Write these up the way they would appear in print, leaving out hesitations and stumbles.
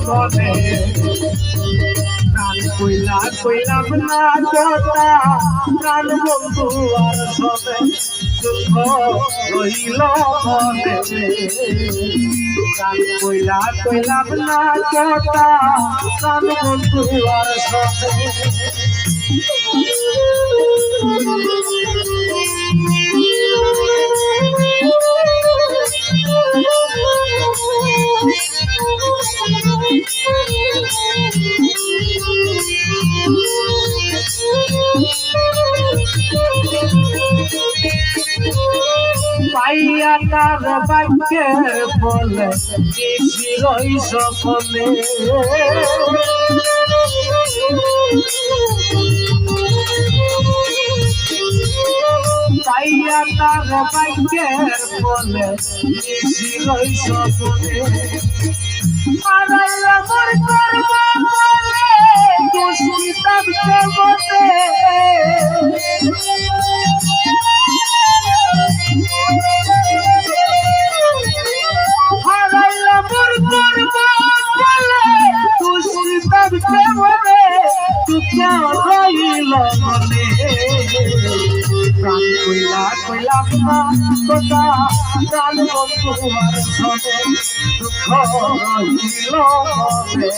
মনে প্রাণ কইলাম না কথা প্রাণ বন্ধু আর সবে দুঃখ রইল মনে প্রাণ কইলাম না কথা প্রাণ বন্ধু আর সবে পাইয়া তার বাক্যের বলে চিরই সপনে পাইয়া তার বাক্যের বলে চিরই সপনে হারাইলা মোর কর্ম বলে দুষ্কৃতাম জগতে হারাইলা মোর কর্ম বলে দুষ্কৃতাম জগতে দুঃখ রইল মনে প্রাণ কইলাম না কথা প্রাণ বন্ধু আর সবে দুঃখ রইল মনে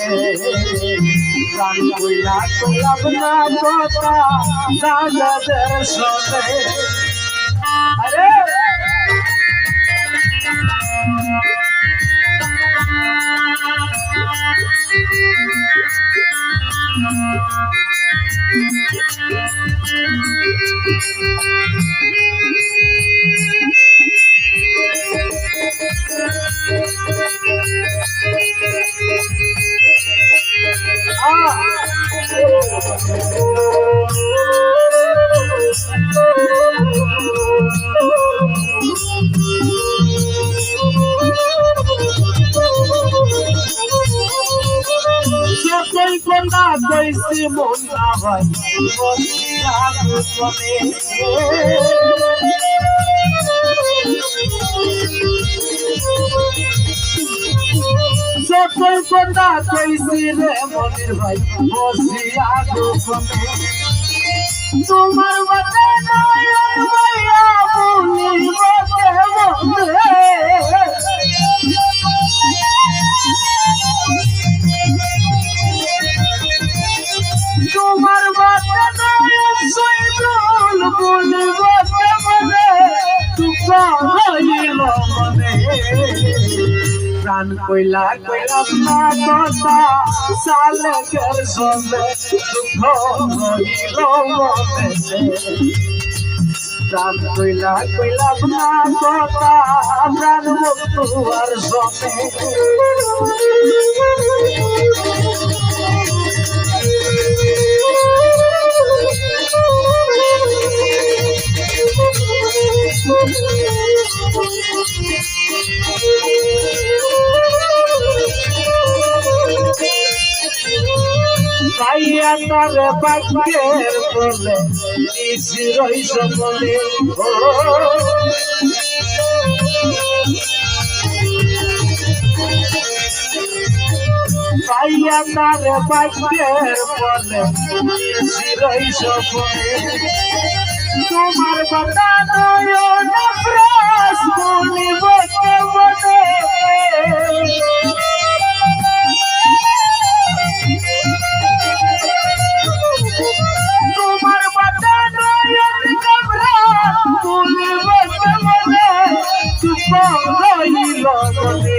প্রাণ কইলাম না কথা রাজাদের সবে আরে সকল কথা কইছি মন না হয় বসিয়া গোপনে সকল কথা কইছি রে মনের ভাই বসিয়া গোপনে তোমার বাতে নয়ন মায়া বলিব কেমনে তোমার বাতে নয়ন সৈদুল বলিব কেমনে দুঃখ রইল মনে প্রাণ কইলাম না কথা সালেকের সবে দুঃখ রইল মনে প্রাণ কইলাম না কথা প্রাণ বন্ধু আর সবে পাইয়া তার বাক্যের বলে চিরই সপনে পাইয়া তার বাক্যের বলে চিরই সপনে তোমার কথা নয়ন প্রাস বলিব কেমনে তোমার কথা নয়ন প্রাস বলিব কেমনে দুঃখ রইল মনে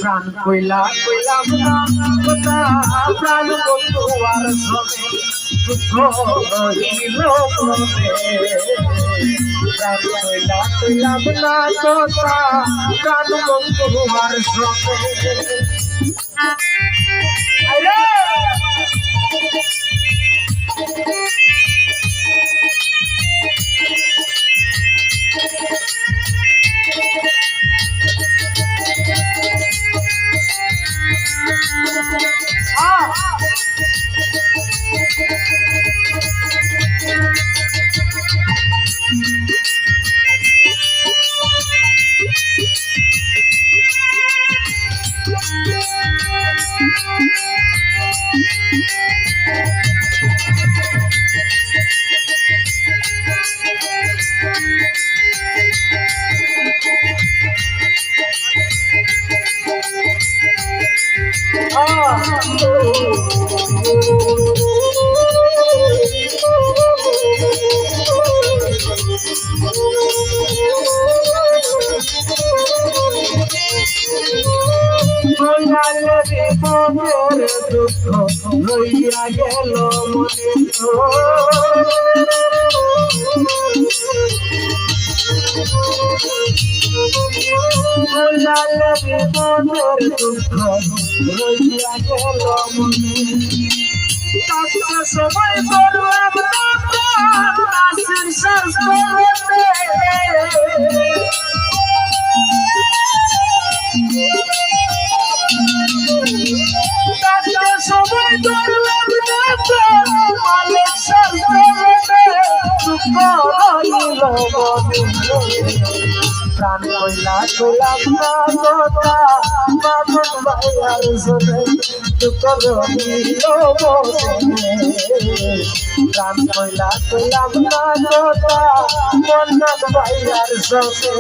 প্রাণ কইলাম না কথা প্রাণ বন্ধু আর সবে দুঃখ রইল মনে প্রাণ কইলাম না কথা প্রাণ বন্ধু আর সবে দুঃখ লইয়া গেল মনে মনের দুঃখ লইয়া গেল মনে সবাই করলাম নাসির শাস্ত্রে সবাই করলাম মালিক শাস্ত্রে দুঃখ হইল প্রাণ কইলা কইলাম না কথা বাবন ভাইয়ার সনে দুঃখ রহিল প্রাণ কইলা কইলাম না কথা মন্নাথ ভাইয়ার সনে